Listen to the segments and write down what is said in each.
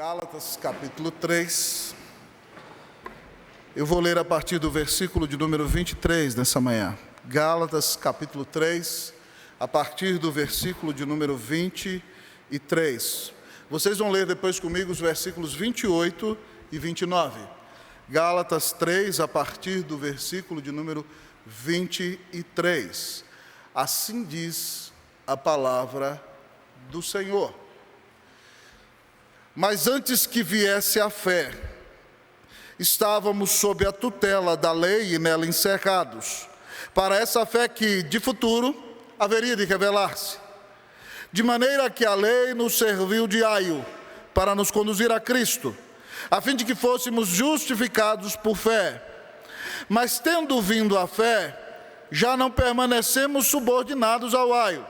Gálatas capítulo 3, eu vou ler a partir do versículo de número 23 nessa manhã. Gálatas capítulo 3, a partir do versículo de número 23. Vocês vão ler depois comigo os versículos 28 e 29. Gálatas 3, a partir do versículo de número 23. Assim diz a palavra do Senhor. Mas antes que viesse a fé, estávamos sob a tutela da lei e nela encerrados, para essa fé que, de futuro, haveria de revelar-se. De maneira que a lei nos serviu de aio para nos conduzir a Cristo, a fim de que fôssemos justificados por fé. Mas tendo vindo a fé, já não permanecemos subordinados ao aio.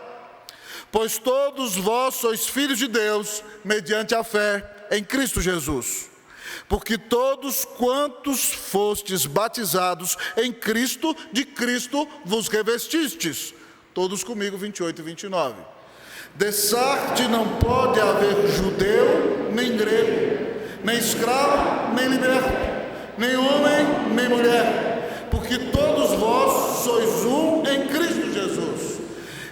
Pois todos vós sois filhos de Deus, mediante a fé em Cristo Jesus. Porque todos quantos fostes batizados em Cristo, de Cristo vos revestistes. Todos comigo, 28 e 29. Dessarte não pode haver judeu, nem grego, nem escravo, nem liberto, nem homem, nem mulher. Porque todos vós sois um em Cristo Jesus.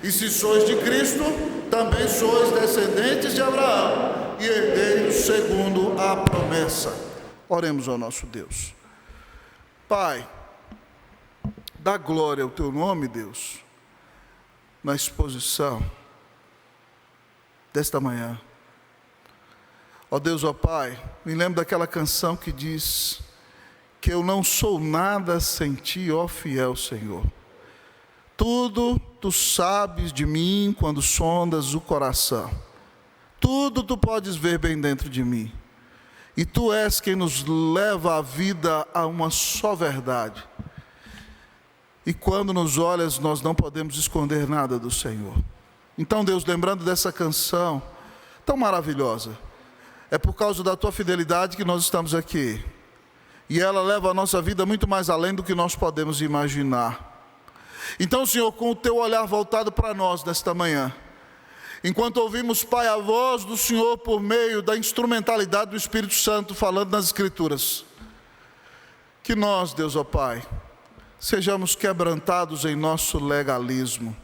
E se sois de Cristo, também sois descendentes de Abraão e herdeiros segundo a promessa. Oremos ao nosso Deus. Pai, dá glória ao teu nome, Deus, na exposição desta manhã. Ó Deus, ó Pai, me lembro daquela canção que diz que eu não sou nada sem ti, ó fiel Senhor. Tudo tu sabes de mim quando sondas o coração. Tudo tu podes ver bem dentro de mim. E tu és quem nos leva a vida a uma só verdade. E quando nos olhas, nós não podemos esconder nada do Senhor. Então, Deus, lembrando dessa canção tão maravilhosa, é por causa da tua fidelidade que nós estamos aqui. E ela leva a nossa vida muito mais além do que nós podemos imaginar. Então, Senhor, com o teu olhar voltado para nós nesta manhã, enquanto ouvimos, Pai, a voz do Senhor por meio da instrumentalidade do Espírito Santo falando nas Escrituras, que nós, Deus, ó Pai, sejamos quebrantados em nosso legalismo,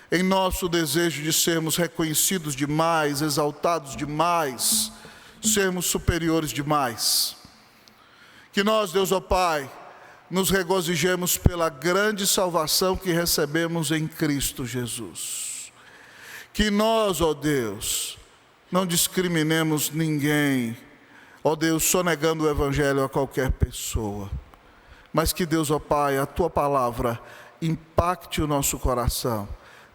em nosso desejo de sermos reconhecidos demais, exaltados demais, sermos superiores demais. Que nós, Deus, ó Pai, nos regozijemos pela grande salvação que recebemos em Cristo Jesus. Que nós, ó Deus, não discriminemos ninguém, ó Deus, sonegando o Evangelho a qualquer pessoa. Mas que Deus, ó Pai, a Tua palavra impacte o nosso coração,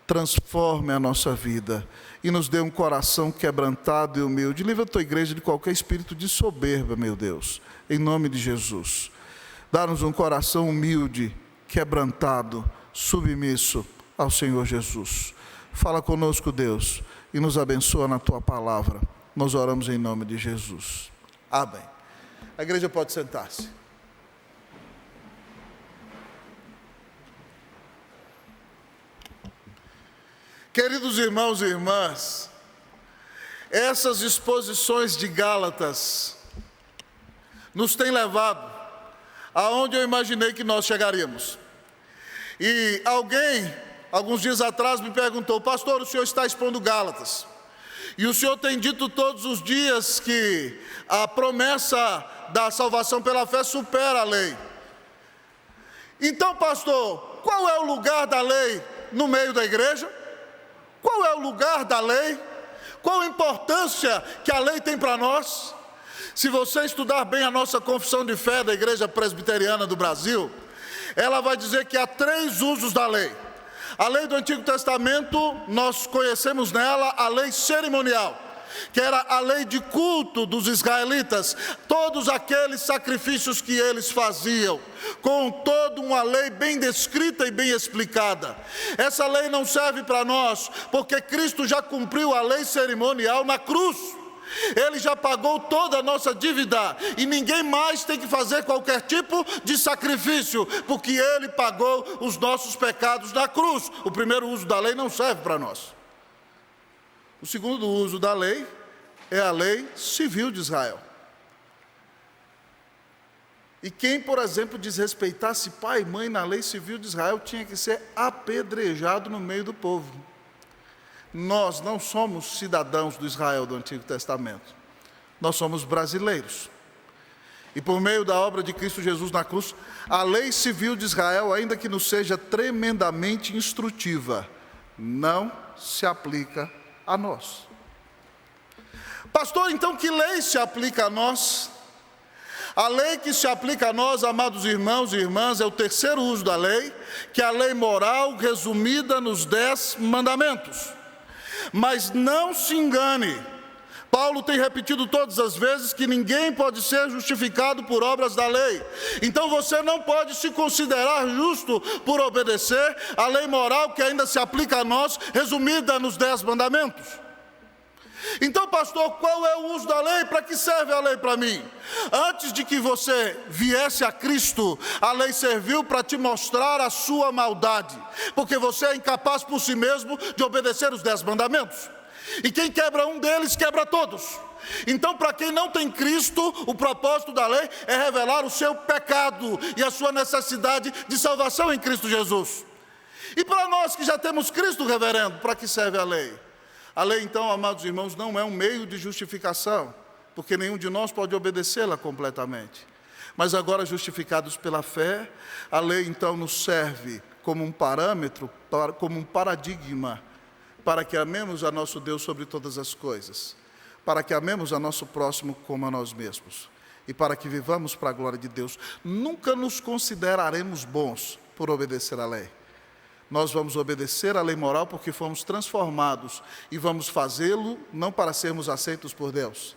transforme a nossa vida e nos dê um coração quebrantado e humilde. Livra a Tua igreja de qualquer espírito de soberba, meu Deus, em nome de Jesus. Dá-nos um coração humilde, quebrantado, submisso ao Senhor Jesus. Fala conosco, Deus, e nos abençoa na Tua palavra. Nós oramos em nome de Jesus. Amém. A igreja pode sentar-se. Queridos irmãos e irmãs, essas exposições de Gálatas nos têm levado aonde eu imaginei que nós chegaríamos. E alguém, alguns dias atrás, me perguntou: pastor, o senhor está expondo Gálatas, e o senhor tem dito todos os dias que a promessa da salvação pela fé supera a lei. Então, pastor, qual é o lugar da lei no meio da igreja? Qual é o lugar da lei? Qual a importância que a lei tem para nós? Se você estudar bem a nossa confissão de fé da Igreja Presbiteriana do Brasil, ela vai dizer que há 3 usos da lei. A lei do Antigo Testamento, nós conhecemos nela a lei cerimonial, que era a lei de culto dos israelitas, todos aqueles sacrifícios que eles faziam, com toda uma lei bem descrita e bem explicada. Essa lei não serve para nós, porque Cristo já cumpriu a lei cerimonial na cruz. Ele já pagou toda a nossa dívida e ninguém mais tem que fazer qualquer tipo de sacrifício, porque Ele pagou os nossos pecados na cruz. O primeiro uso da lei não serve para nós. O segundo uso da lei é a lei civil de Israel. E quem, por exemplo, desrespeitasse pai e mãe na lei civil de Israel tinha que ser apedrejado no meio do povo. Nós não somos cidadãos do Israel do Antigo Testamento. Nós somos brasileiros. E por meio da obra de Cristo Jesus na cruz, a lei civil de Israel, ainda que nos seja tremendamente instrutiva, não se aplica a nós. Pastor, então que lei se aplica a nós? A lei que se aplica a nós, amados irmãos e irmãs, é o terceiro uso da lei, que é a lei moral resumida nos 10 mandamentos. Mas não se engane, Paulo tem repetido todas as vezes que ninguém pode ser justificado por obras da lei. Então você não pode se considerar justo por obedecer a lei moral que ainda se aplica a nós, resumida nos 10 mandamentos. Então, pastor, qual é o uso da lei? Para que serve a lei para mim? Antes de que você viesse a Cristo, a lei serviu para te mostrar a sua maldade, porque você é incapaz por si mesmo de obedecer os 10 mandamentos. E quem quebra um deles, quebra todos. Então, para quem não tem Cristo, o propósito da lei é revelar o seu pecado e a sua necessidade de salvação em Cristo Jesus. E para nós que já temos Cristo, reverendo, para que serve a lei? A lei, então, amados irmãos, não é um meio de justificação, porque nenhum de nós pode obedecê-la completamente. Mas agora, justificados pela fé, a lei, então, nos serve como um parâmetro, como um paradigma, para que amemos a nosso Deus sobre todas as coisas, para que amemos a nosso próximo como a nós mesmos, e para que vivamos para a glória de Deus. Nunca nos consideraremos bons por obedecer à lei. Nós vamos obedecer à lei moral porque fomos transformados e vamos fazê-lo não para sermos aceitos por Deus,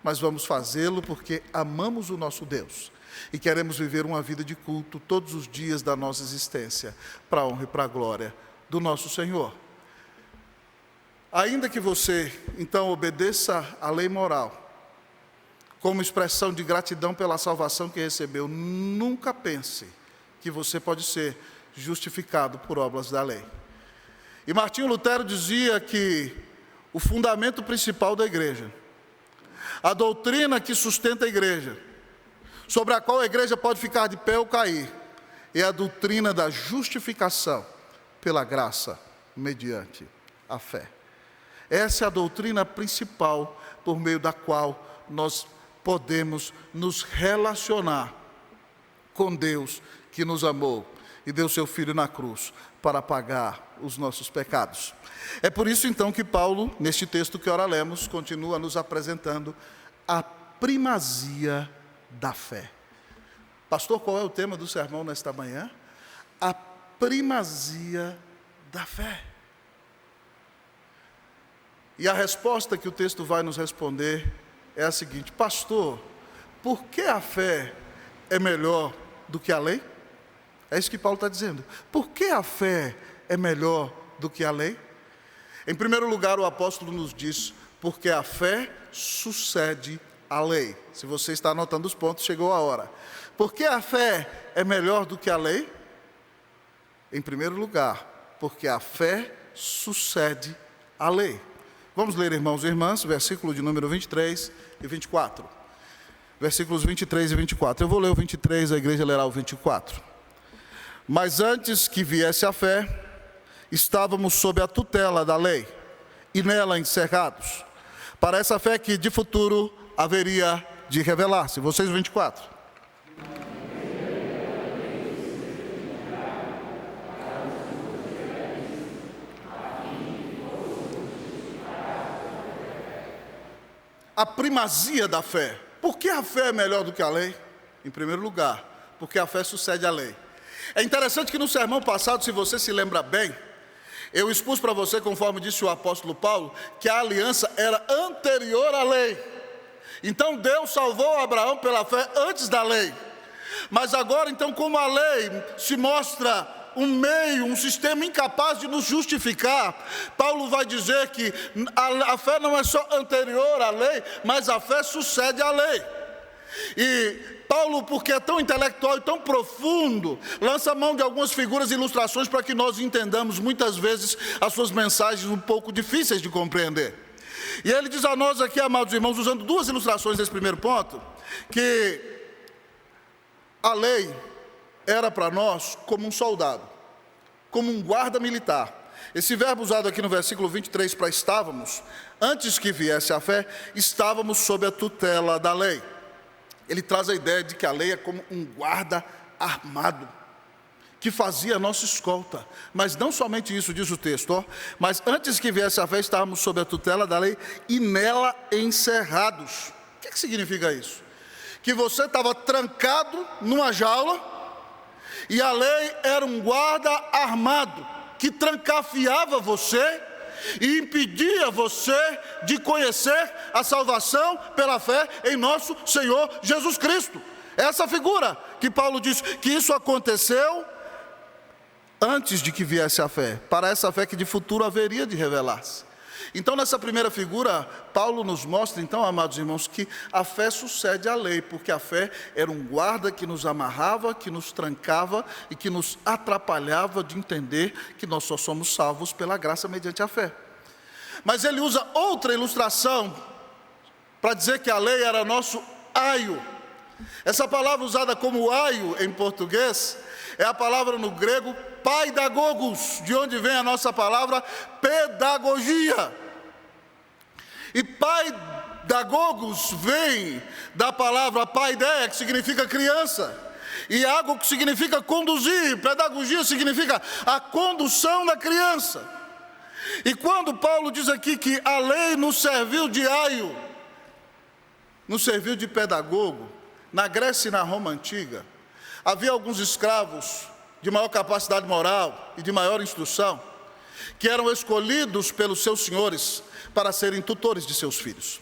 mas vamos fazê-lo porque amamos o nosso Deus e queremos viver uma vida de culto todos os dias da nossa existência, para a honra e para a glória do nosso Senhor. Ainda que você, então, obedeça à lei moral, como expressão de gratidão pela salvação que recebeu, nunca pense que você pode ser justificado por obras da lei. E Martinho Lutero dizia que o fundamento principal da igreja, a doutrina que sustenta a igreja, sobre a qual a igreja pode ficar de pé ou cair, é a doutrina da justificação pela graça mediante a fé. Essa é a doutrina principal por meio da qual nós podemos nos relacionar com Deus que nos amou e deu seu Filho na cruz para pagar os nossos pecados. É por isso então que Paulo, neste texto que ora lemos, continua nos apresentando a primazia da fé. Pastor, qual é o tema do sermão nesta manhã? A primazia da fé. E a resposta que o texto vai nos responder é a seguinte: pastor, por que a fé é melhor do que a lei? É isso que Paulo está dizendo. Por que a fé é melhor do que a lei? Em primeiro lugar, o apóstolo nos diz, porque a fé sucede à lei. Se você está anotando os pontos, chegou a hora. Por que a fé é melhor do que a lei? Em primeiro lugar, porque a fé sucede à lei. Vamos ler, irmãos e irmãs, versículo de número 23 e 24. Versículos 23 e 24. Eu vou ler o 23, a igreja lerá o 24. Mas antes que viesse a fé, estávamos sob a tutela da lei, e nela encerrados, para essa fé que de futuro haveria de revelar-se. Vocês 24. A primazia da fé. Por que a fé é melhor do que a lei? Em primeiro lugar, porque a fé sucede à lei. É interessante que no sermão passado, se você se lembra bem, eu expus para você, conforme disse o apóstolo Paulo, que a aliança era anterior à lei. Então Deus salvou Abraão pela fé antes da lei. Mas agora, então, como a lei se mostra um meio, um sistema incapaz de nos justificar, Paulo vai dizer que a fé não é só anterior à lei, mas a fé sucede à lei. E Paulo, porque é tão intelectual e tão profundo, lança mão de algumas figuras e ilustrações para que nós entendamos muitas vezes as suas mensagens um pouco difíceis de compreender. E ele diz a nós aqui, amados irmãos, usando duas ilustrações desse primeiro ponto, que a lei era para nós como um soldado, como um guarda militar. Esse verbo usado aqui no versículo 23 para estávamos, antes que viesse a fé, estávamos sob a tutela da lei. Ele traz a ideia de que a lei é como um guarda armado, que fazia a nossa escolta. Mas não somente isso, diz o texto, mas antes que viesse a fé, estávamos sob a tutela da lei e nela encerrados. O que significa isso? Que você estava trancado numa jaula e a lei era um guarda armado que trancafiava você e impedia você de conhecer a salvação pela fé em nosso Senhor Jesus Cristo. Essa figura que Paulo diz que isso aconteceu antes de que viesse a fé, para essa fé que de futuro haveria de revelar-se. Então, nessa primeira figura, Paulo nos mostra, então, amados irmãos, que a fé sucede à lei, porque a fé era um guarda que nos amarrava, que nos trancava e que nos atrapalhava de entender que nós só somos salvos pela graça mediante a fé. Mas ele usa outra ilustração para dizer que a lei era nosso aio. Essa palavra usada como aio em português é a palavra no grego paidagogos, de onde vem a nossa palavra pedagogia. E paidagogos vem da palavra paideia, que significa criança, e ago, que significa conduzir. Pedagogia significa a condução da criança. E quando Paulo diz aqui que a lei nos serviu de aio, nos serviu de pedagogo, na Grécia e na Roma antiga, havia alguns escravos de maior capacidade moral e de maior instrução, que eram escolhidos pelos seus senhores para serem tutores de seus filhos.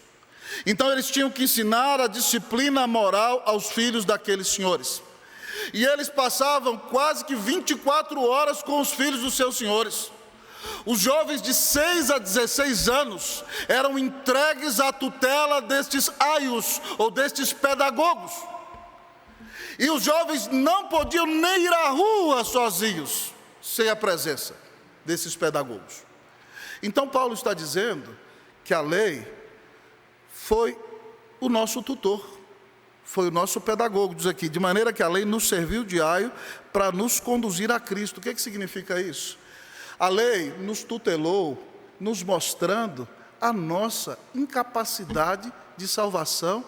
Então eles tinham que ensinar a disciplina moral aos filhos daqueles senhores. E eles passavam quase que 24 horas com os filhos dos seus senhores. Os jovens de 6 a 16 anos eram entregues à tutela destes aios, ou destes pedagogos. E os jovens não podiam nem ir à rua sozinhos, sem a presença desses pedagogos. Então Paulo está dizendo que a lei foi o nosso tutor, foi o nosso pedagogo, diz aqui, de maneira que a lei nos serviu de aio para nos conduzir a Cristo. O que significa isso? A lei nos tutelou, nos mostrando a nossa incapacidade de salvação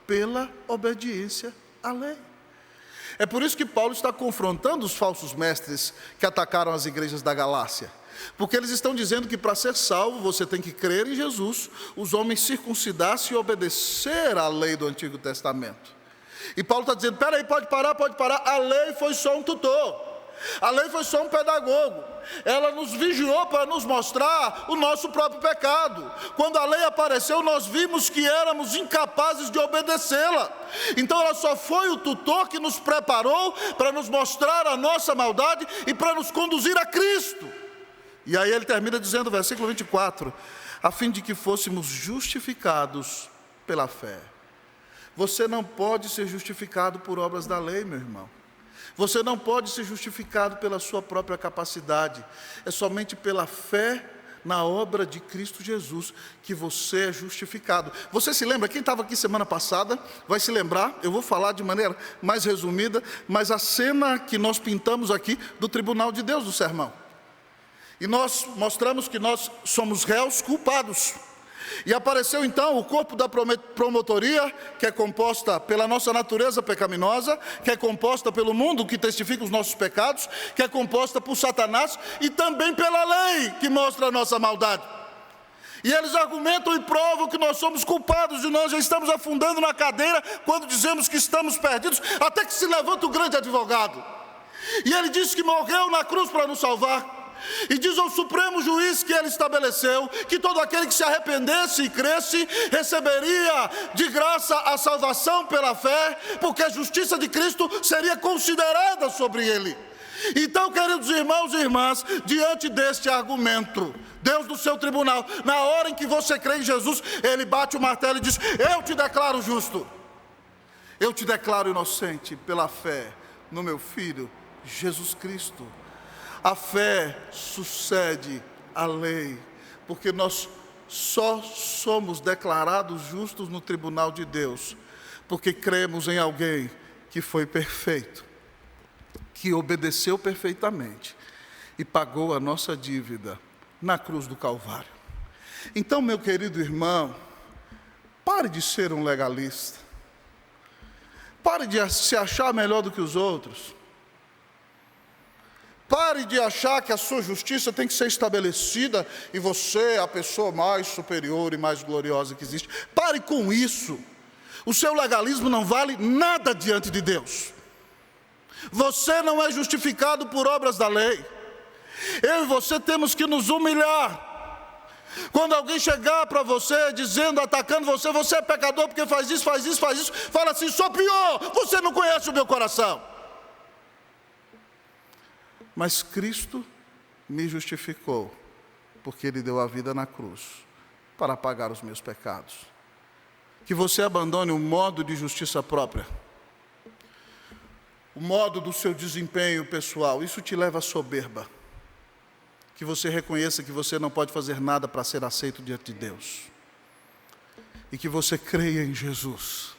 pela obediência à lei. É por isso que Paulo está confrontando os falsos mestres que atacaram as igrejas da Galácia. Porque eles estão dizendo que para ser salvo você tem que crer em Jesus, os homens circuncidar-se e obedecer à lei do Antigo Testamento. E Paulo está dizendo, peraí, pode parar, a lei foi só um tutor. A lei foi só um pedagogo. Ela nos vigiou para nos mostrar o nosso próprio pecado. Quando a lei apareceu, nós vimos que éramos incapazes de obedecê-la. Então ela só foi o tutor que nos preparou para nos mostrar a nossa maldade e para nos conduzir a Cristo. E aí ele termina dizendo, versículo 24, a fim de que fôssemos justificados pela fé. Você não pode ser justificado por obras da lei, meu irmão. Você não pode ser justificado pela sua própria capacidade. É somente pela fé na obra de Cristo Jesus que você é justificado. Você se lembra, quem estava aqui semana passada vai se lembrar, eu vou falar de maneira mais resumida, mas a cena que nós pintamos aqui do tribunal de Deus do sermão. E nós mostramos que nós somos réus culpados. E apareceu então o corpo da promotoria, que é composta pela nossa natureza pecaminosa, que é composta pelo mundo que testifica os nossos pecados, que é composta por Satanás e também pela lei que mostra a nossa maldade. E eles argumentam e provam que nós somos culpados e nós já estamos afundando na cadeira quando dizemos que estamos perdidos, até que se levanta o grande advogado. E ele diz que morreu na cruz para nos salvar. E diz ao Supremo Juiz que ele estabeleceu que todo aquele que se arrependesse e cresce receberia de graça a salvação pela fé, porque a justiça de Cristo seria considerada sobre ele. Então, queridos irmãos e irmãs, diante deste argumento, Deus do seu tribunal, na hora em que você crê em Jesus, ele bate o martelo e diz, eu te declaro justo, eu te declaro inocente pela fé no meu Filho Jesus Cristo. A fé sucede à lei, porque nós só somos declarados justos no tribunal de Deus, porque cremos em alguém que foi perfeito, que obedeceu perfeitamente e pagou a nossa dívida na cruz do Calvário. Então, meu querido irmão, pare de ser um legalista. Pare de se achar melhor do que os outros. Pare de achar que a sua justiça tem que ser estabelecida e você é a pessoa mais superior e mais gloriosa que existe. Pare com isso. O seu legalismo não vale nada diante de Deus. Você não é justificado por obras da lei. Eu e você temos que nos humilhar. Quando alguém chegar para você dizendo, atacando você, você é pecador porque faz isso, faz isso, faz isso, fala assim, sou pior, você não conhece o meu coração. Mas Cristo me justificou, porque Ele deu a vida na cruz, para pagar os meus pecados. Que você abandone o modo de justiça própria, o modo do seu desempenho pessoal, isso te leva à soberba. Que você reconheça que você não pode fazer nada para ser aceito diante de Deus. E que você creia em Jesus,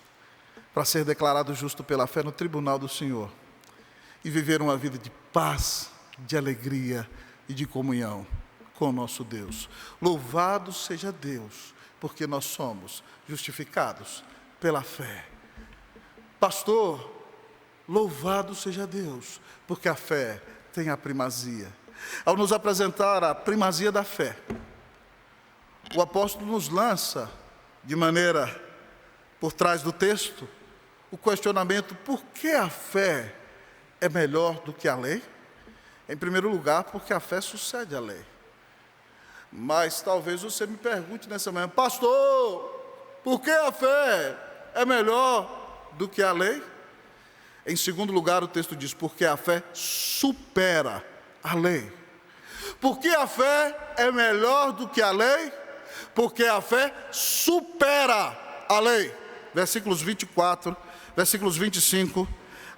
para ser declarado justo pela fé no tribunal do Senhor. E viver uma vida de paz, de alegria e de comunhão com o nosso Deus. Louvado seja Deus, porque nós somos justificados pela fé. Pastor, louvado seja Deus, porque a fé tem a primazia. Ao nos apresentar a primazia da fé, o apóstolo nos lança, de maneira por trás do texto, o questionamento: por que a fé é melhor do que a lei? Em primeiro lugar, porque a fé sucede à lei. Mas talvez você me pergunte nessa manhã: pastor, por que a fé é melhor do que a lei? Em segundo lugar, o texto diz: porque a fé supera a lei. Por que a fé é melhor do que a lei? Porque a fé supera a lei. Versículos 24, versículos 25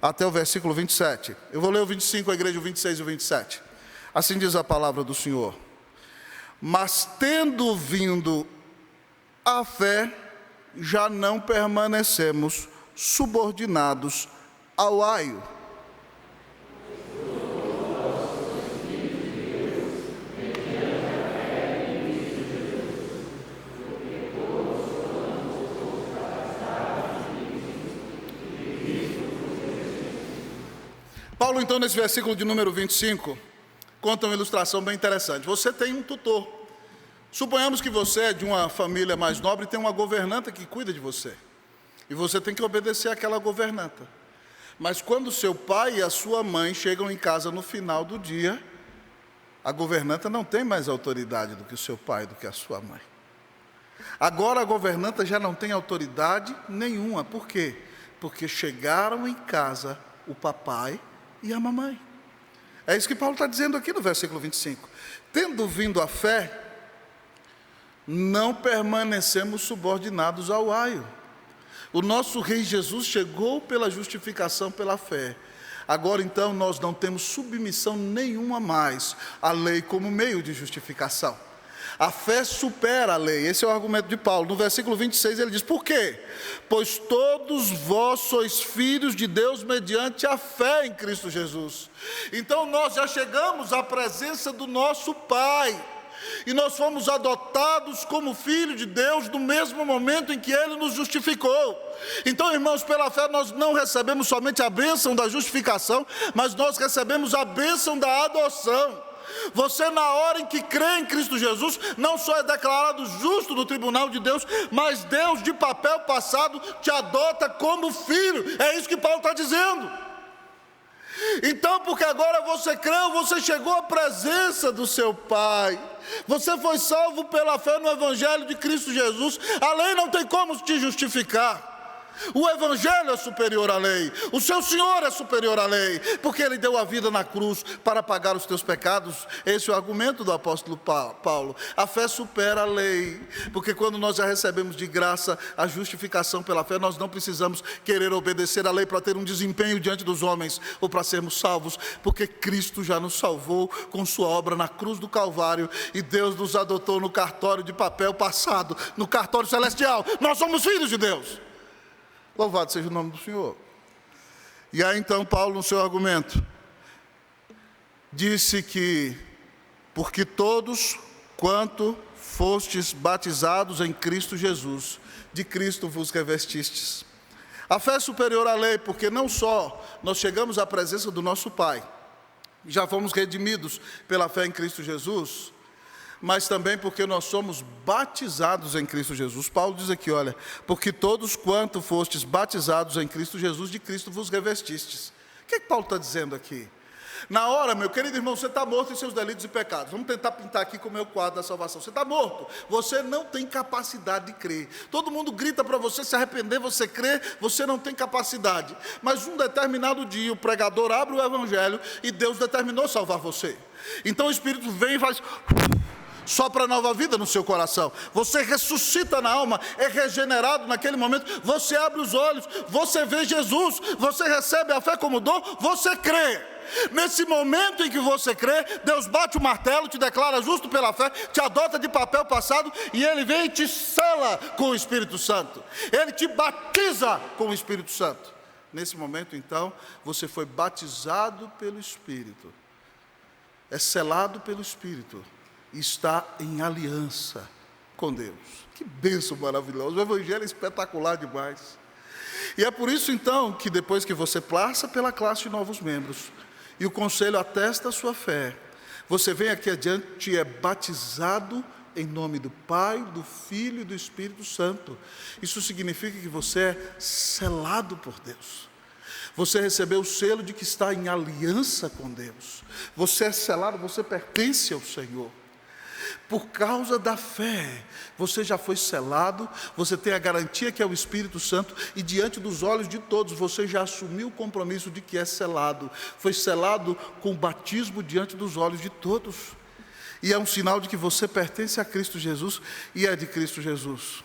até o versículo 27. Eu vou ler o 25, a igreja, o 26 e o 27. Assim diz a palavra do Senhor. Mas tendo vindo a fé, já não permanecemos subordinados ao aio. Paulo, então, nesse versículo de número 25, conta uma ilustração bem interessante. Você tem um tutor. Suponhamos que você é de uma família mais nobre e tem uma governanta que cuida de você. E você tem que obedecer àquela governanta. Mas quando seu pai e a sua mãe chegam em casa no final do dia, a governanta não tem mais autoridade do que o seu pai, do que a sua mãe. Agora a governanta já não tem autoridade nenhuma. Por quê? Porque chegaram em casa o papai e a mamãe. É isso que Paulo está dizendo aqui no versículo 25. Tendo vindo a fé, não permanecemos subordinados ao aio. O nosso Rei Jesus chegou pela justificação pela fé. Agora então nós não temos submissão nenhuma mais à lei como meio de justificação. A fé supera a lei, esse é o argumento de Paulo. No versículo 26 ele diz: por quê? Pois todos vós sois filhos de Deus mediante a fé em Cristo Jesus. Então nós já chegamos à presença do nosso Pai, e nós fomos adotados como filhos de Deus no mesmo momento em que Ele nos justificou. Então, irmãos, pela fé nós não recebemos somente a bênção da justificação, mas nós recebemos a bênção da adoção. Você, na hora em que crê em Cristo Jesus, não só é declarado justo no tribunal de Deus, mas Deus, de papel passado, te adota como filho. É isso que Paulo está dizendo. Então, porque agora você creu, você chegou à presença do seu Pai. Você foi salvo pela fé no Evangelho de Cristo Jesus. A lei não tem como te justificar. O Evangelho é superior à lei. O seu Senhor é superior à lei, porque Ele deu a vida na cruz para pagar os teus pecados. Esse é o argumento do apóstolo Paulo. A fé supera a lei, porque quando nós já recebemos de graça a justificação pela fé, nós não precisamos querer obedecer à lei para ter um desempenho diante dos homens ou para sermos salvos, porque Cristo já nos salvou com sua obra na cruz do Calvário, e Deus nos adotou no cartório de papel passado, no cartório celestial. Nós somos filhos de Deus. Louvado seja o nome do Senhor. E aí então Paulo, no seu argumento, disse que, porque todos quanto fostes batizados em Cristo Jesus, de Cristo vos revestistes. A fé é superior à lei, porque não só nós chegamos à presença do nosso Pai, já fomos redimidos pela fé em Cristo Jesus, mas também porque nós somos batizados em Cristo Jesus. Paulo diz aqui, olha, porque todos quanto fostes batizados em Cristo Jesus, de Cristo vos revestistes. O que Paulo está dizendo aqui? Na hora, meu querido irmão, você está morto em seus delitos e pecados. Vamos tentar pintar aqui como é o quadro da salvação. Você está morto, você não tem capacidade de crer. Todo mundo grita para você se arrepender, você crê, você não tem capacidade. Mas um determinado dia, o pregador abre o Evangelho e Deus determinou salvar você. Então o Espírito vem e faz... sopra nova vida no seu coração, você ressuscita na alma, é regenerado naquele momento, você abre os olhos, você vê Jesus, você recebe a fé como dom, você crê. Nesse momento em que você crê, Deus bate o martelo, te declara justo pela fé, te adota de papel passado, e Ele vem e te sela com o Espírito Santo, Ele te batiza com o Espírito Santo. Nesse momento então, você foi batizado pelo Espírito, é selado pelo Espírito, está em aliança com Deus. Que bênção maravilhosa, o Evangelho é espetacular demais. E é por isso então que depois que você passa pela classe de novos membros, e o conselho atesta a sua fé, você vem aqui adiante e é batizado em nome do Pai, do Filho e do Espírito Santo. Isso significa que você é selado por Deus. Você recebeu o selo de que está em aliança com Deus. Você é selado, você pertence ao Senhor. Por causa da fé, você já foi selado, você tem a garantia que é o Espírito Santo, e diante dos olhos de todos, você já assumiu o compromisso de que é selado. Foi selado com o batismo diante dos olhos de todos. E é um sinal de que você pertence a Cristo Jesus e é de Cristo Jesus.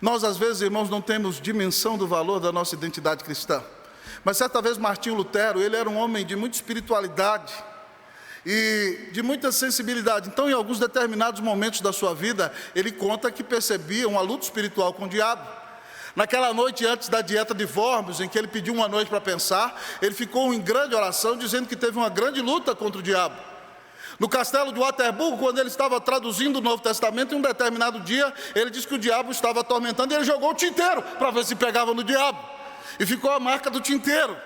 Nós, às vezes, irmãos, não temos dimensão do valor da nossa identidade cristã. Mas certa vez Martinho Lutero, ele era um homem de muita espiritualidade e de muita sensibilidade. Então, em alguns determinados momentos da sua vida, ele conta que percebia uma luta espiritual com o diabo. Naquela noite antes da dieta de Worms, em que ele pediu uma noite para pensar, ele ficou em grande oração, dizendo que teve uma grande luta contra o diabo. No castelo de Waterburgo, quando ele estava traduzindo o Novo Testamento, em um determinado dia, ele disse que o diabo estava atormentando, e ele jogou o tinteiro para ver se pegava no diabo, e ficou a marca do tinteiro.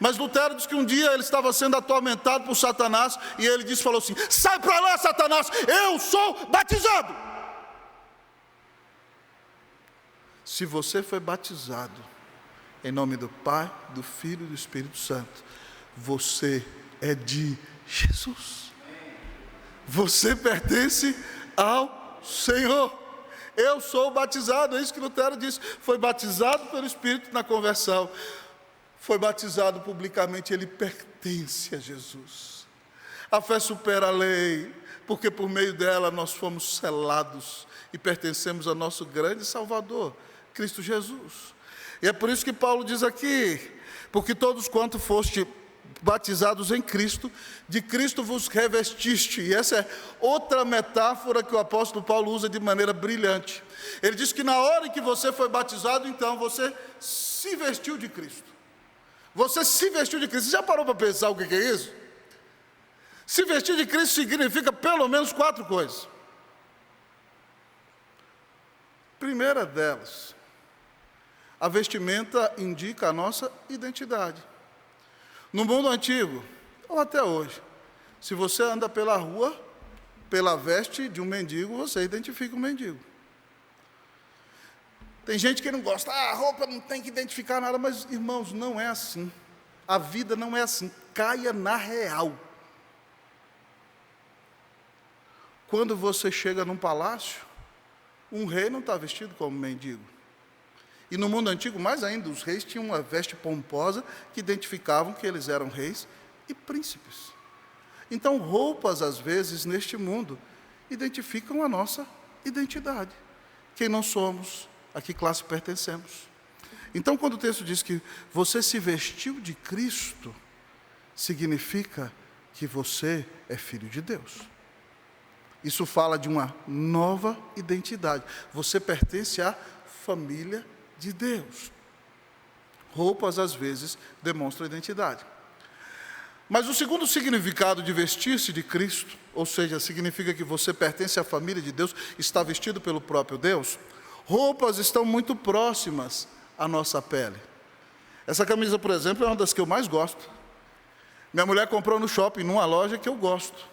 Mas Lutero diz que um dia ele estava sendo atormentado por Satanás, e ele falou assim: sai para lá, Satanás, eu sou batizado. Se você foi batizado em nome do Pai, do Filho e do Espírito Santo, você é de Jesus. Você pertence ao Senhor. Eu sou batizado, é isso que Lutero disse. Foi batizado pelo Espírito na conversão. Foi batizado publicamente, ele pertence a Jesus. A fé supera a lei, porque por meio dela nós fomos selados e pertencemos ao nosso grande Salvador, Cristo Jesus. E é por isso que Paulo diz aqui: porque todos quanto foste batizados em Cristo, de Cristo vos revestiste. E essa é outra metáfora que o apóstolo Paulo usa de maneira brilhante. Ele diz que na hora em que você foi batizado, então você se vestiu de Cristo. Você se vestiu de Cristo. Você já parou para pensar o que é isso? Se vestir de Cristo significa pelo menos 4 coisas. Primeira delas, a vestimenta indica a nossa identidade. No mundo antigo, ou até hoje, se você anda pela rua, pela veste de um mendigo, você identifica um mendigo. Tem gente que não gosta, a roupa não tem que identificar nada, mas, irmãos, não é assim. A vida não é assim, caia na real. Quando você chega num palácio, um rei não está vestido como mendigo. E no mundo antigo, mais ainda, os reis tinham uma veste pomposa que identificavam que eles eram reis e príncipes. Então, roupas, às vezes, neste mundo, identificam a nossa identidade. Quem nós somos, a que classe pertencemos. Então, quando o texto diz que você se vestiu de Cristo, significa que você é filho de Deus. Isso fala de uma nova identidade. Você pertence à família de Deus. Roupas, às vezes, demonstram identidade. Mas o segundo significado de vestir-se de Cristo, ou seja, significa que você pertence à família de Deus, está vestido pelo próprio Deus. Roupas estão muito próximas à nossa pele. Essa camisa, por exemplo, é uma das que eu mais gosto. Minha mulher comprou no shopping, numa loja que eu gosto.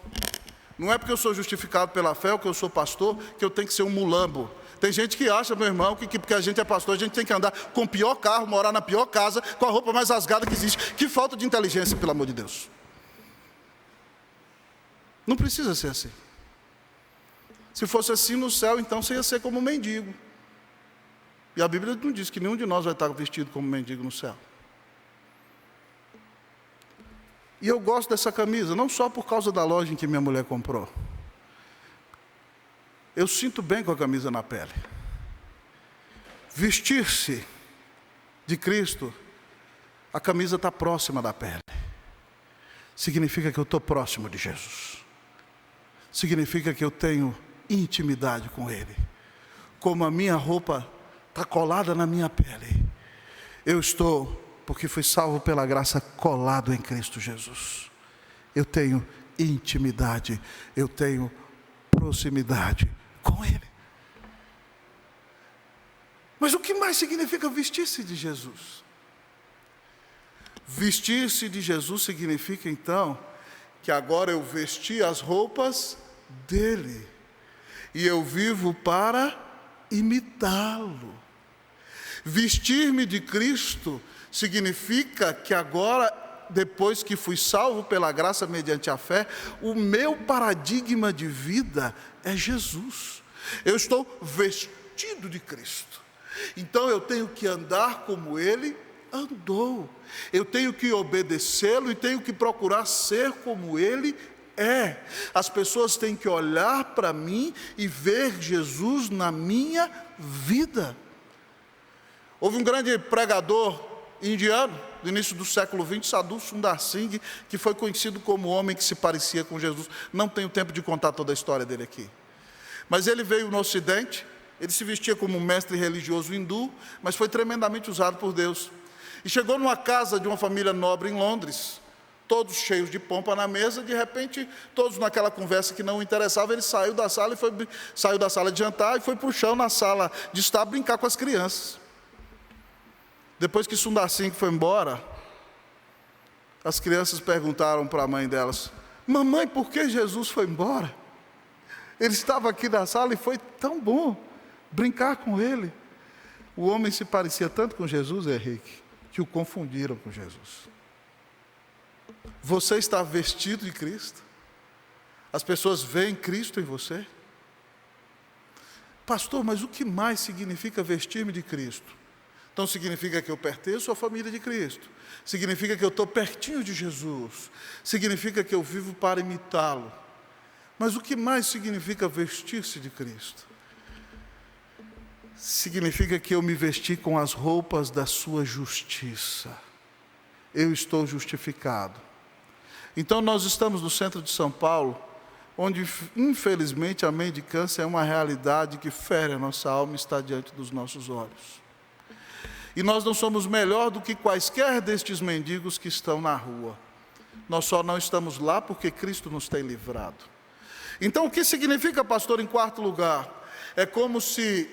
Não é porque eu sou justificado pela fé ou que eu sou pastor, que eu tenho que ser um mulambo. Tem gente que acha, meu irmão, que porque a gente é pastor, a gente tem que andar com o pior carro, morar na pior casa, com a roupa mais rasgada que existe. Que falta de inteligência, pelo amor de Deus. Não precisa ser assim. Se fosse assim no céu, então você ia ser como um mendigo. E a Bíblia não diz que nenhum de nós vai estar vestido como mendigo no céu. E eu gosto dessa camisa, não só por causa da loja em que minha mulher comprou. Eu sinto bem com a camisa na pele. Vestir-se de Cristo, a camisa está próxima da pele. Significa que eu estou próximo de Jesus. Significa que eu tenho intimidade com Ele. Como a minha roupa está colada na minha pele, eu estou, porque fui salvo pela graça, colado em Cristo Jesus. Eu tenho intimidade, eu tenho proximidade com Ele. Mas o que mais significa vestir-se de Jesus? Vestir-se de Jesus significa então que agora eu vesti as roupas dele e eu vivo para imitá-lo. Vestir-me de Cristo significa que agora, depois que fui salvo pela graça mediante a fé, o meu paradigma de vida é Jesus. Eu estou vestido de Cristo. Então eu tenho que andar como Ele andou. Eu tenho que obedecê-lo e tenho que procurar ser como Ele é. As pessoas têm que olhar para mim e ver Jesus na minha vida. Houve um grande pregador indiano, do início do século XX, Sadhu Sundar Singh, que foi conhecido como o homem que se parecia com Jesus. Não tenho tempo de contar toda a história dele aqui. Mas ele veio no Ocidente, ele se vestia como um mestre religioso hindu, mas foi tremendamente usado por Deus. E chegou numa casa de uma família nobre em Londres, todos cheios de pompa na mesa, de repente, todos naquela conversa que não o interessava, ele saiu da sala de jantar e foi para o chão na sala de estar brincar com as crianças. Depois que Sundar Singh foi embora, as crianças perguntaram para a mãe delas: mamãe, por que Jesus foi embora? Ele estava aqui na sala e foi tão bom brincar com ele. O homem se parecia tanto com Jesus, Henrique, que o confundiram com Jesus. Você está vestido de Cristo? As pessoas veem Cristo em você? Pastor, mas o que mais significa vestir-me de Cristo? Então significa que eu pertenço à família de Cristo. Significa que eu estou pertinho de Jesus. Significa que eu vivo para imitá-lo. Mas o que mais significa vestir-se de Cristo? Significa que eu me vesti com as roupas da sua justiça. Eu estou justificado. Então nós estamos no centro de São Paulo, onde infelizmente a mendicância é uma realidade que fere a nossa alma e está diante dos nossos olhos. E nós não somos melhor do que quaisquer destes mendigos que estão na rua. Nós só não estamos lá porque Cristo nos tem livrado. Então o que significa, pastor, em quarto lugar? É como se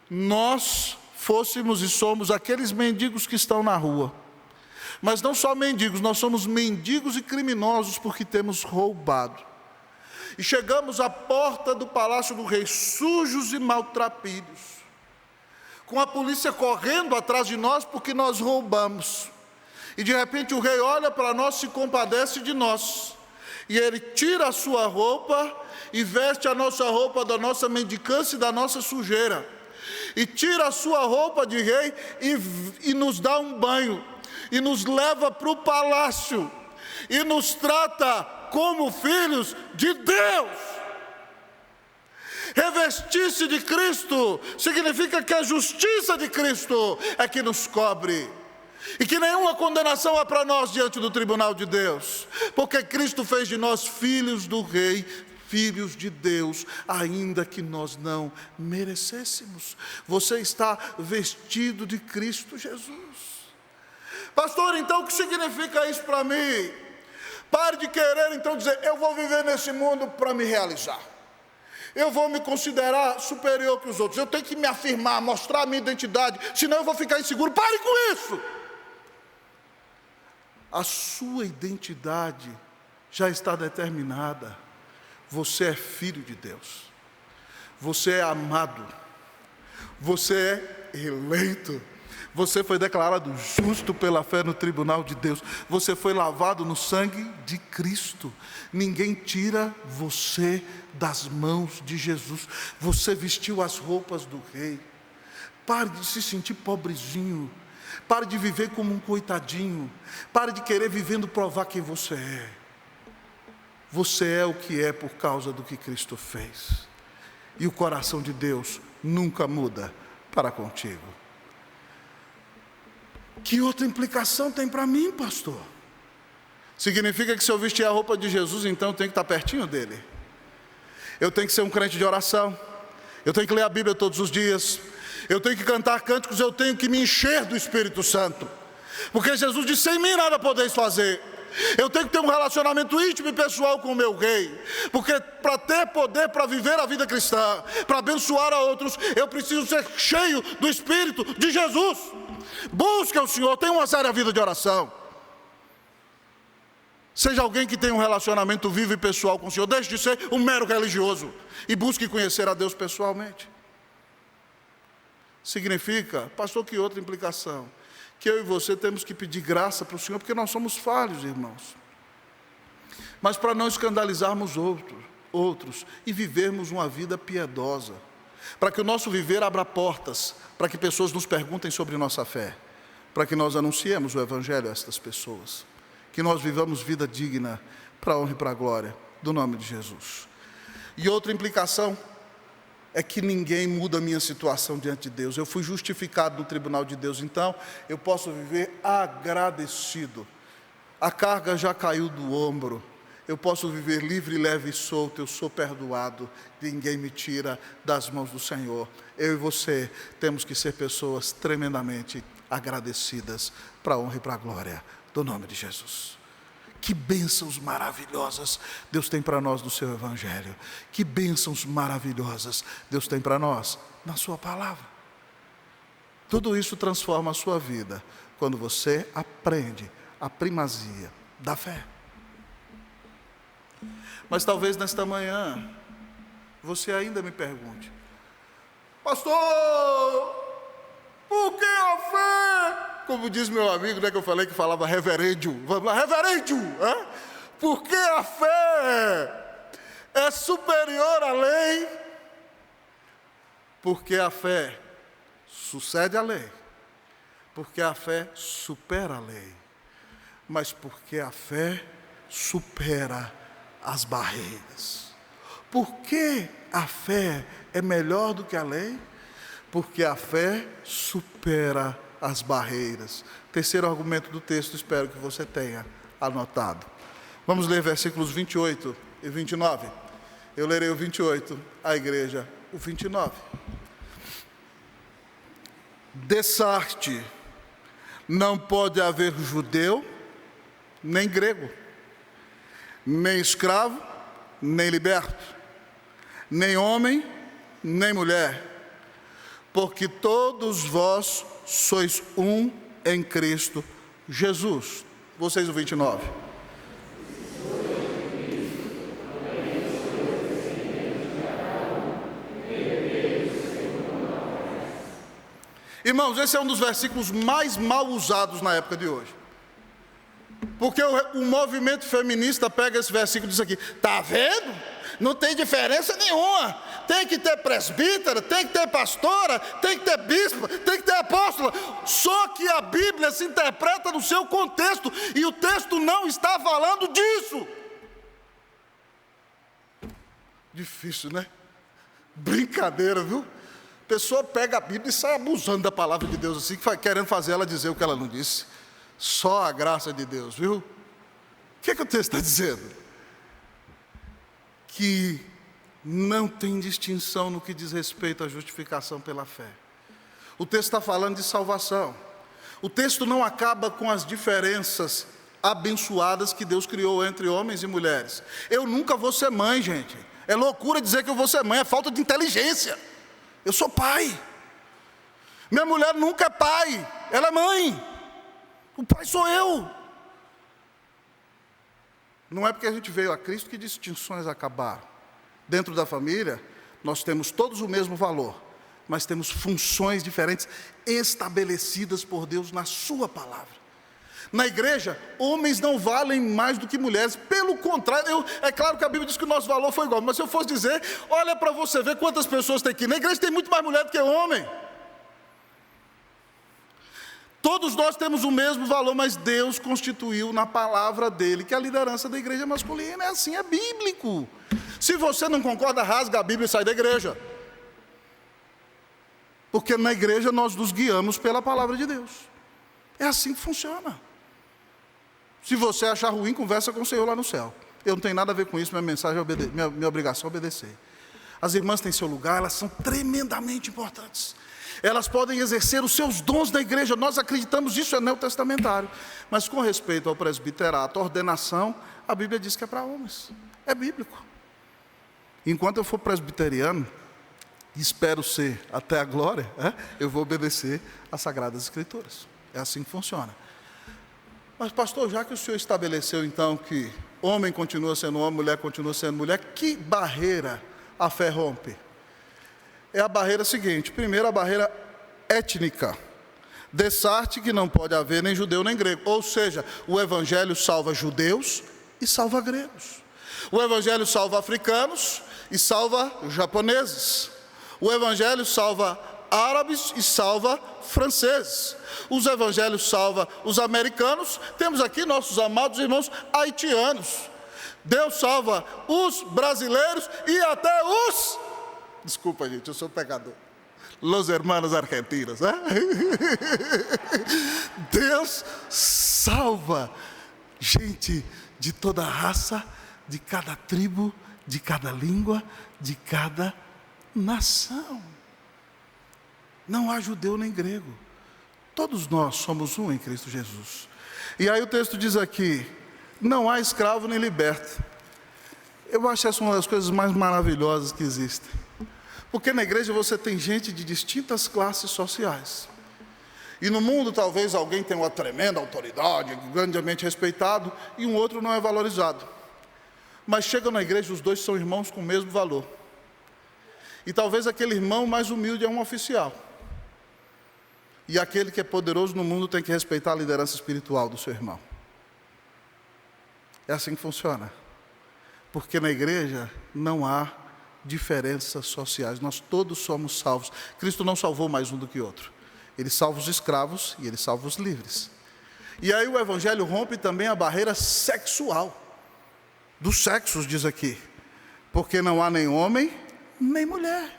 nós fôssemos e somos aqueles mendigos que estão na rua. Mas não só mendigos, nós somos mendigos e criminosos porque temos roubado. E chegamos à porta do palácio do rei, sujos e maltrapilhos, com a polícia correndo atrás de nós porque nós roubamos. E de repente o rei olha para nós, se compadece de nós, e ele tira a sua roupa e veste a nossa roupa da nossa mendicância e da nossa sujeira. e tira a sua roupa de rei e nos dá um banho, e nos leva para o palácio, e nos trata como filhos de Deus. Revestir-se de Cristo significa que a justiça de Cristo é que nos cobre, e que nenhuma condenação é para nós diante do tribunal de Deus, porque Cristo fez de nós filhos do Rei, filhos de Deus, ainda que nós não merecêssemos. Você está vestido de Cristo Jesus. Pastor, então o que significa isso para mim? Pare de querer então dizer, eu vou viver nesse mundo para me realizar, eu vou me considerar superior que os outros, eu tenho que me afirmar, mostrar a minha identidade, senão eu vou ficar inseguro. Pare com isso. A sua identidade já está determinada. Você é filho de Deus, você é amado, você é eleito, você foi declarado justo pela fé no tribunal de Deus, você foi lavado no sangue de Cristo. Ninguém tira você das mãos de Jesus. Você vestiu as roupas do Rei. Pare de se sentir pobrezinho, pare de viver como um coitadinho, pare de querer vivendo provar quem você é. Você é o que é por causa do que Cristo fez, e o coração de Deus nunca muda para contigo. Que outra implicação tem para mim, pastor? Significa que se eu vestir a roupa de Jesus, então eu tenho que estar pertinho dele, eu tenho que ser um crente de oração, eu tenho que ler a Bíblia todos os dias, eu tenho que cantar cânticos, eu tenho que me encher do Espírito Santo, porque Jesus disse, sem mim nada podeis fazer. Eu tenho que ter um relacionamento íntimo e pessoal com o meu Rei, porque para ter poder para viver a vida cristã, para abençoar a outros, eu preciso ser cheio do Espírito de Jesus. Busque o Senhor, tenha uma séria vida de oração, seja alguém que tenha um relacionamento vivo e pessoal com o Senhor, deixe de ser um mero religioso e busque conhecer a Deus pessoalmente. Significa, pastor, que outra implicação? Que eu e você temos que pedir graça para o Senhor, porque nós somos falhos, irmãos, mas para não escandalizarmos outros e vivermos uma vida piedosa, para que o nosso viver abra portas, para que pessoas nos perguntem sobre nossa fé, para que nós anunciemos o Evangelho a estas pessoas, que nós vivamos vida digna, para a honra e para a glória do nome de Jesus. E outra implicação é que ninguém muda a minha situação diante de Deus. Eu fui justificado no tribunal de Deus, então eu posso viver agradecido. A carga já caiu do ombro, eu posso viver livre, leve e solto, eu sou perdoado, ninguém me tira das mãos do Senhor. Eu e você temos que ser pessoas tremendamente agradecidas, para a honra e para a glória do nome de Jesus. Que bênçãos maravilhosas Deus tem para nós no seu Evangelho. Que bênçãos maravilhosas Deus tem para nós na sua palavra. Tudo isso transforma a sua vida quando você aprende a primazia da fé. Mas talvez nesta manhã você ainda me pergunte, pastor, por que a fé? Como diz meu amigo, né, que eu falei que falava reverêndio. Vamos lá, reverêndio. Porque a fé é superior à lei. Porque a fé sucede à lei. Porque a fé supera a lei. Mas porque a fé supera as barreiras. Por que a fé é melhor do que a lei? Porque a fé supera as barreiras. Terceiro argumento do texto, espero que você tenha anotado. Vamos ler versículos 28 e 29. Eu lerei o 28, a igreja o 29. Dessarte não pode haver judeu, nem grego, nem escravo, nem liberto, nem homem, nem mulher, porque todos vós sois um em Cristo Jesus. Vocês o 29. Irmãos, esse é um dos versículos mais mal usados na época de hoje. Porque o movimento feminista pega esse versículo e diz aqui, está vendo? Não tem diferença nenhuma. Tem que ter presbítera, tem que ter pastora, tem que ter bispo, tem que ter apóstola. Só que a Bíblia se interpreta no seu contexto, e o texto não está falando disso. Difícil, né? Brincadeira, viu? A pessoa pega a Bíblia e sai abusando da palavra de Deus assim, querendo fazer ela dizer o que ela não disse. Só a graça de Deus, viu? O que o texto está dizendo? Que não tem distinção no que diz respeito à justificação pela fé. O texto está falando de salvação. O texto não acaba com as diferenças abençoadas que Deus criou entre homens e mulheres. Eu nunca vou ser mãe, gente. É loucura dizer que eu vou ser mãe, é falta de inteligência. Eu sou pai. Minha mulher nunca é pai, ela é mãe. O pai sou eu. Não é porque a gente veio a Cristo que distinções acabaram. Dentro da família, nós temos todos o mesmo valor, mas temos funções diferentes estabelecidas por Deus na sua palavra. Na igreja, homens não valem mais do que mulheres. Pelo contrário, é claro que a Bíblia diz que o nosso valor foi igual, mas se eu fosse dizer, olha para você ver quantas pessoas tem aqui. Na igreja tem muito mais mulher do que homem. Todos nós temos o mesmo valor, mas Deus constituiu na palavra dele que a liderança da igreja é masculina. É assim, é bíblico. Se você não concorda, rasga a Bíblia e sai da igreja. Porque na igreja nós nos guiamos pela palavra de Deus. É assim que funciona. Se você achar ruim, conversa com o Senhor lá no céu. Eu não tenho nada a ver com isso, minha mensagem é minha obrigação é obedecer. As irmãs têm seu lugar, elas são tremendamente importantes. Elas podem exercer os seus dons na igreja, nós acreditamos, isso é neotestamentário. Mas com respeito ao presbiterato, a ordenação, a Bíblia diz que é para homens. É bíblico. Enquanto eu for presbiteriano, espero ser até a glória, eu vou obedecer às Sagradas Escrituras. É assim que funciona. Mas pastor, já que o senhor estabeleceu então que homem continua sendo homem, mulher continua sendo mulher, que barreira a fé rompe? É a barreira seguinte: primeiro, a barreira étnica. Dessarte que não pode haver nem judeu nem grego. Ou seja, o evangelho salva judeus e salva gregos. O evangelho salva africanos e salva japoneses. O evangelho salva árabes e salva franceses. Os evangelhos salvam os americanos. Temos aqui nossos amados irmãos haitianos. Deus salva os brasileiros e até os... Desculpa, gente, eu sou pecador. Los hermanos argentinos, né? Deus salva gente de toda raça, de cada tribo, de cada língua, de cada nação. Não há judeu nem grego. Todos nós somos um em Cristo Jesus. E aí o texto diz aqui: não há escravo nem liberto. Eu acho essa uma das coisas mais maravilhosas que existem. Porque na igreja você tem gente de distintas classes sociais. E no mundo talvez alguém tenha uma tremenda autoridade, grandemente respeitado, e um outro não é valorizado. Mas chega na igreja, os dois são irmãos com o mesmo valor. E talvez aquele irmão mais humilde é um oficial. E aquele que é poderoso no mundo tem que respeitar a liderança espiritual do seu irmão. É assim que funciona. Porque na igreja não há diferenças sociais. Nós todos somos salvos. Cristo não salvou mais um do que outro. Ele salva os escravos e ele salva os livres. E aí o evangelho rompe também a barreira sexual. Dos sexos, diz aqui. Porque não há nem homem, nem mulher.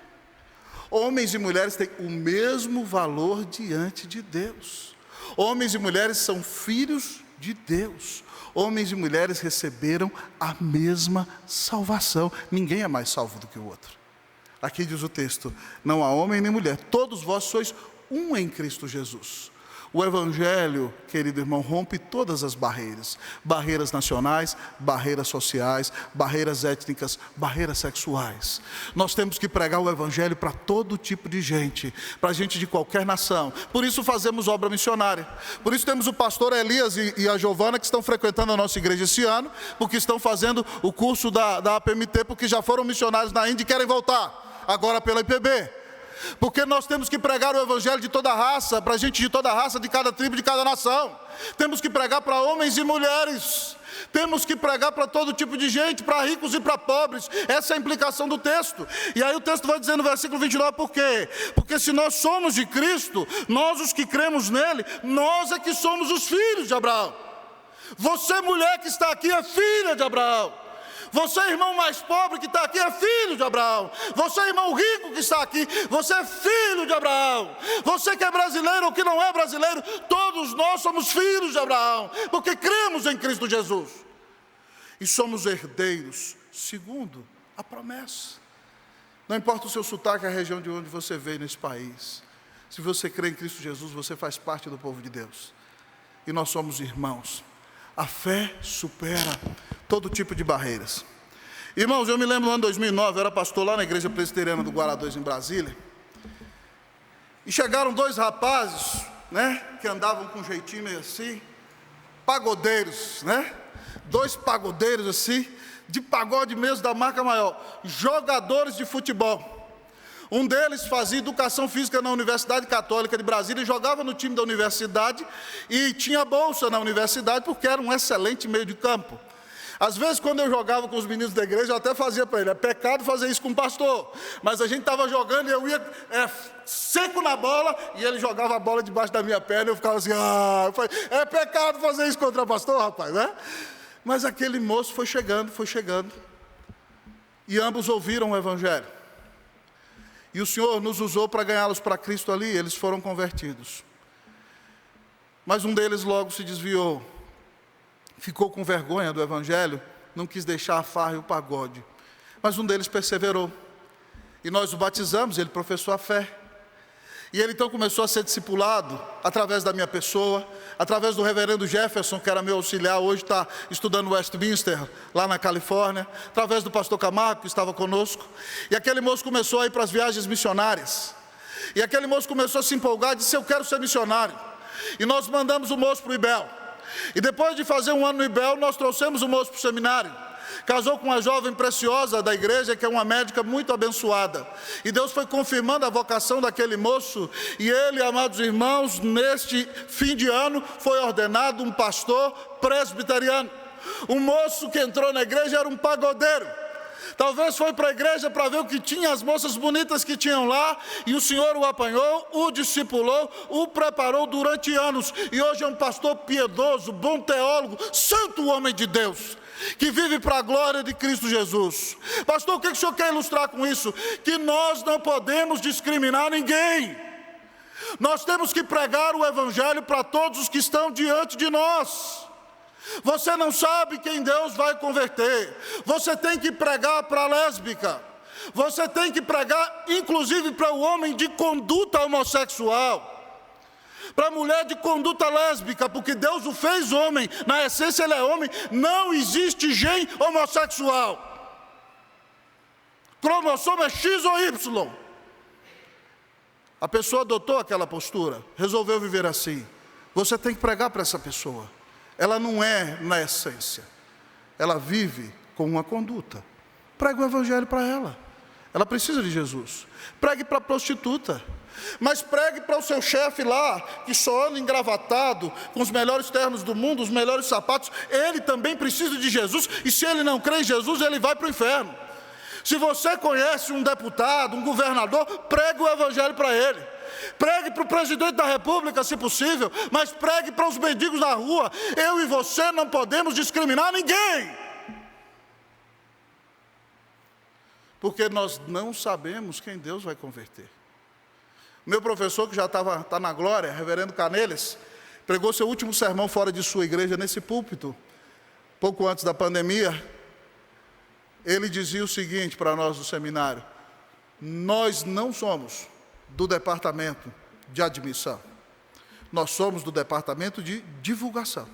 Homens e mulheres têm o mesmo valor diante de Deus. Homens e mulheres são filhos de Deus. Homens e mulheres receberam a mesma salvação. Ninguém é mais salvo do que o outro. Aqui diz o texto: não há homem nem mulher, todos vós sois um em Cristo Jesus. O evangelho, querido irmão, rompe todas as barreiras. Barreiras nacionais, barreiras sociais, barreiras étnicas, barreiras sexuais. Nós temos que pregar o evangelho para todo tipo de gente, para gente de qualquer nação. Por isso fazemos obra missionária. Por isso temos o pastor Elias e a Giovana que estão frequentando a nossa igreja esse ano, porque estão fazendo o curso da APMT, porque já foram missionários na Índia e querem voltar, agora pela IPB. Porque nós temos que pregar o evangelho de toda raça, para gente de toda raça, de cada tribo, de cada nação. Temos que pregar para homens e mulheres. Temos que pregar para todo tipo de gente, para ricos e para pobres. Essa é a implicação do texto. E aí o texto vai dizer no versículo 29, por quê? Porque se nós somos de Cristo, nós os que cremos nele, nós é que somos os filhos de Abraão. Você, mulher que está aqui, é filha de Abraão. Você, irmão mais pobre que está aqui, é filho de Abraão. Você, irmão rico que está aqui, você é filho de Abraão. Você que é brasileiro ou que não é brasileiro, todos nós somos filhos de Abraão, porque cremos em Cristo Jesus. E somos herdeiros, segundo a promessa. Não importa o seu sotaque, a região de onde você veio nesse país. Se você crê em Cristo Jesus, você faz parte do povo de Deus. E nós somos irmãos. A fé supera todo tipo de barreiras. Irmãos, eu me lembro no ano 2009, eu era pastor lá na igreja presbiteriana do Guará 2 em Brasília. E chegaram dois rapazes, que andavam com um jeitinho meio assim, pagodeiros, dois pagodeiros assim, de pagode mesmo da marca maior, jogadores de futebol. Um deles fazia educação física na Universidade Católica de Brasília e jogava no time da universidade e tinha bolsa na universidade porque era um excelente meio de campo. Às vezes, quando eu jogava com os meninos da igreja, eu até fazia para ele, é pecado fazer isso com o pastor. Mas a gente estava jogando e eu ia seco na bola e ele jogava a bola debaixo da minha perna e eu ficava assim, é pecado fazer isso contra o pastor, rapaz, Mas aquele moço foi chegando. E ambos ouviram o evangelho. E o Senhor nos usou para ganhá-los para Cristo ali, eles foram convertidos. Mas um deles logo se desviou, ficou com vergonha do evangelho, não quis deixar a farra e o pagode. Mas um deles perseverou. E nós o batizamos, ele professou a fé. E ele então começou a ser discipulado através da minha pessoa, através do reverendo Jefferson, que era meu auxiliar, hoje está estudando Westminster, lá na Califórnia, através do pastor Camargo, que estava conosco. E aquele moço começou a ir para as viagens missionárias. E aquele moço começou a se empolgar, disse, eu quero ser missionário. E nós mandamos o moço para o IBEL. E depois de fazer um ano no IBEL, nós trouxemos o moço para o seminário. Casou com uma jovem preciosa da igreja, que é uma médica muito abençoada. E Deus foi confirmando a vocação daquele moço. E ele, amados irmãos, neste fim de ano, foi ordenado um pastor presbiteriano. O moço que entrou na igreja era um pagodeiro. Talvez foi para a igreja para ver o que tinha, as moças bonitas que tinham lá, e o Senhor o apanhou, o discipulou, o preparou durante anos, e hoje é um pastor piedoso, bom teólogo, santo homem de Deus, que vive para a glória de Cristo Jesus. Pastor, o que o senhor quer ilustrar com isso? Que nós não podemos discriminar ninguém. Nós temos que pregar o evangelho para todos os que estão diante de nós. Você não sabe quem Deus vai converter. Você tem que pregar para a lésbica. Você tem que pregar, inclusive, para o homem de conduta homossexual, para a mulher de conduta lésbica, porque Deus o fez homem, na essência ele é homem. Não existe gene homossexual. Cromossomo é X ou Y. A pessoa adotou aquela postura, resolveu viver assim. Você tem que pregar para essa pessoa. Ela não é na essência, ela vive com uma conduta. Pregue o evangelho para ela. Ela precisa de Jesus. Pregue para a prostituta. Mas pregue para o seu chefe lá, que só anda engravatado, com os melhores ternos do mundo, os melhores sapatos. Ele também precisa de Jesus, e se ele não crê em Jesus, ele vai para o inferno. Se você conhece um deputado, um governador, pregue o evangelho para ele. Pregue para o presidente da república, se possível, mas pregue para os mendigos na rua. Eu e você não podemos discriminar ninguém, porque nós não sabemos quem Deus vai converter. Meu professor, que já está na glória, reverendo Canelis, pregou seu último sermão fora de sua igreja, nesse púlpito, pouco antes da pandemia. Ele dizia o seguinte para nós do seminário: nós não somos do departamento de admissão, nós somos do departamento de divulgação.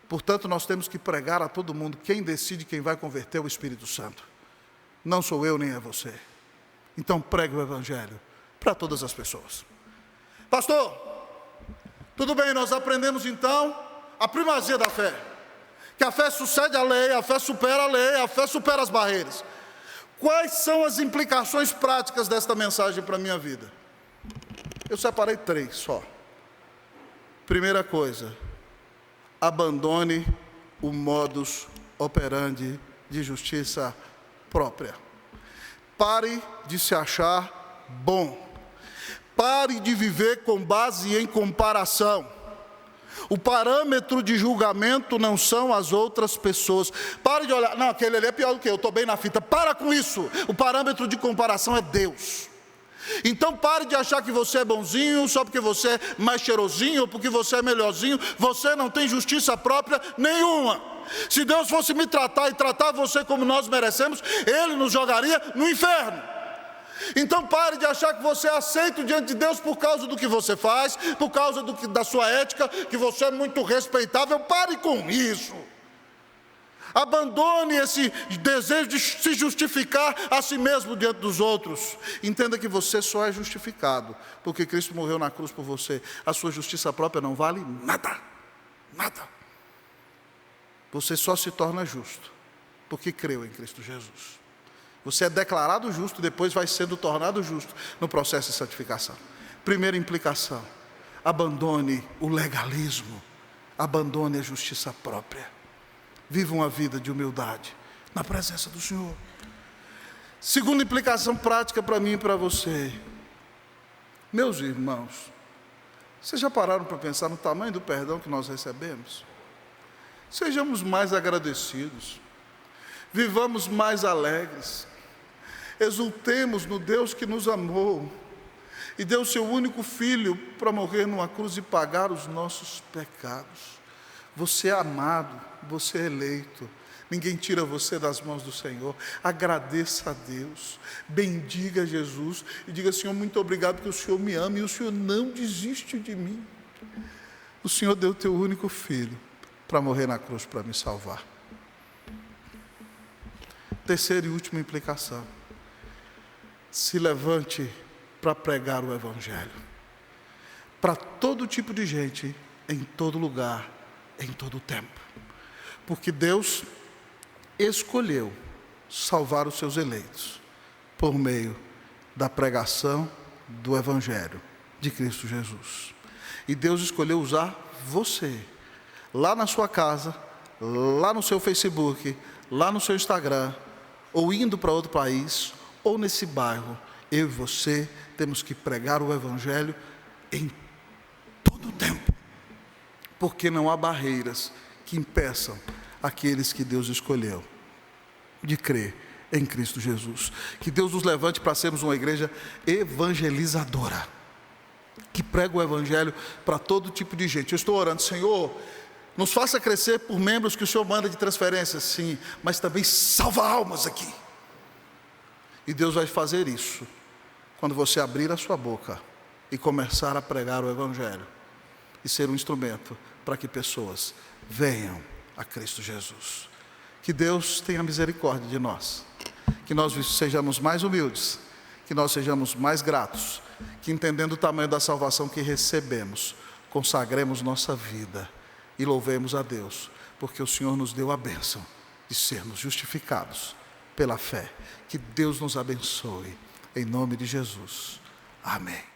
Portanto, nós temos que pregar a todo mundo. Quem decide quem vai converter é o Espírito Santo. Não sou eu, nem é você. Então pregue o evangelho para todas as pessoas. Pastor, tudo bem, nós aprendemos então a primazia da fé, que a fé sucede à lei, a fé supera a lei, a fé supera as barreiras. Quais são as implicações práticas desta mensagem para a minha vida? Eu separei 3 só. Primeira coisa, abandone o modus operandi de justiça própria. Pare de se achar bom. Pare de viver com base em comparação. O parâmetro de julgamento não são as outras pessoas. Pare de olhar, não, aquele ali é pior do que eu, estou bem na fita. Para com isso. O parâmetro de comparação é Deus. Então pare de achar que você é bonzinho só porque você é mais cheirosinho ou porque você é melhorzinho. Você não tem justiça própria nenhuma. Se Deus fosse me tratar e tratar você como nós merecemos, Ele nos jogaria no inferno. Então pare de achar que você é aceito diante de Deus por causa do que você faz, por causa da sua ética, que você é muito respeitável. Pare com isso. Abandone esse desejo de se justificar a si mesmo diante dos outros. Entenda que você só é justificado porque Cristo morreu na cruz por você. A sua justiça própria não vale nada, nada. Você só se torna justo porque creu em Cristo Jesus. Você é declarado justo e depois vai sendo tornado justo no processo de santificação. Primeira implicação, abandone o legalismo, abandone a justiça própria. Viva uma vida de humildade na presença do Senhor. Segunda implicação prática para mim e para você. Meus irmãos, vocês já pararam para pensar no tamanho do perdão que nós recebemos? Sejamos mais agradecidos. Vivamos mais alegres. Exultemos no Deus que nos amou e deu seu único filho para morrer numa cruz e pagar os nossos pecados. Você é amado, você é eleito. Ninguém tira você das mãos do Senhor. Agradeça a Deus, bendiga Jesus e diga: Senhor, muito obrigado porque o Senhor me ama e o Senhor não desiste de mim. O Senhor deu teu único filho para morrer na cruz para me salvar. Terceira e última implicação: se levante para pregar o Evangelho para todo tipo de gente, em todo lugar, em todo tempo, porque Deus escolheu salvar os seus eleitos por meio da pregação do Evangelho de Cristo Jesus. E Deus escolheu usar você, lá na sua casa, lá no seu Facebook, lá no seu Instagram, ou indo para outro país, ou nesse bairro. Eu e você temos que pregar o Evangelho em todo o tempo, porque não há barreiras que impeçam aqueles que Deus escolheu de crer em Cristo Jesus. Que Deus nos levante para sermos uma igreja evangelizadora, que prega o Evangelho para todo tipo de gente. Eu estou orando: Senhor, nos faça crescer por membros que o Senhor manda de transferência, sim, mas também salva almas aqui. E Deus vai fazer isso quando você abrir a sua boca e começar a pregar o Evangelho e ser um instrumento para que pessoas venham a Cristo Jesus. Que Deus tenha misericórdia de nós, que nós sejamos mais humildes, que nós sejamos mais gratos, que, entendendo o tamanho da salvação que recebemos, consagremos nossa vida e louvemos a Deus, porque o Senhor nos deu a bênção de sermos justificados pela fé. Que Deus nos abençoe, em nome de Jesus. Amém.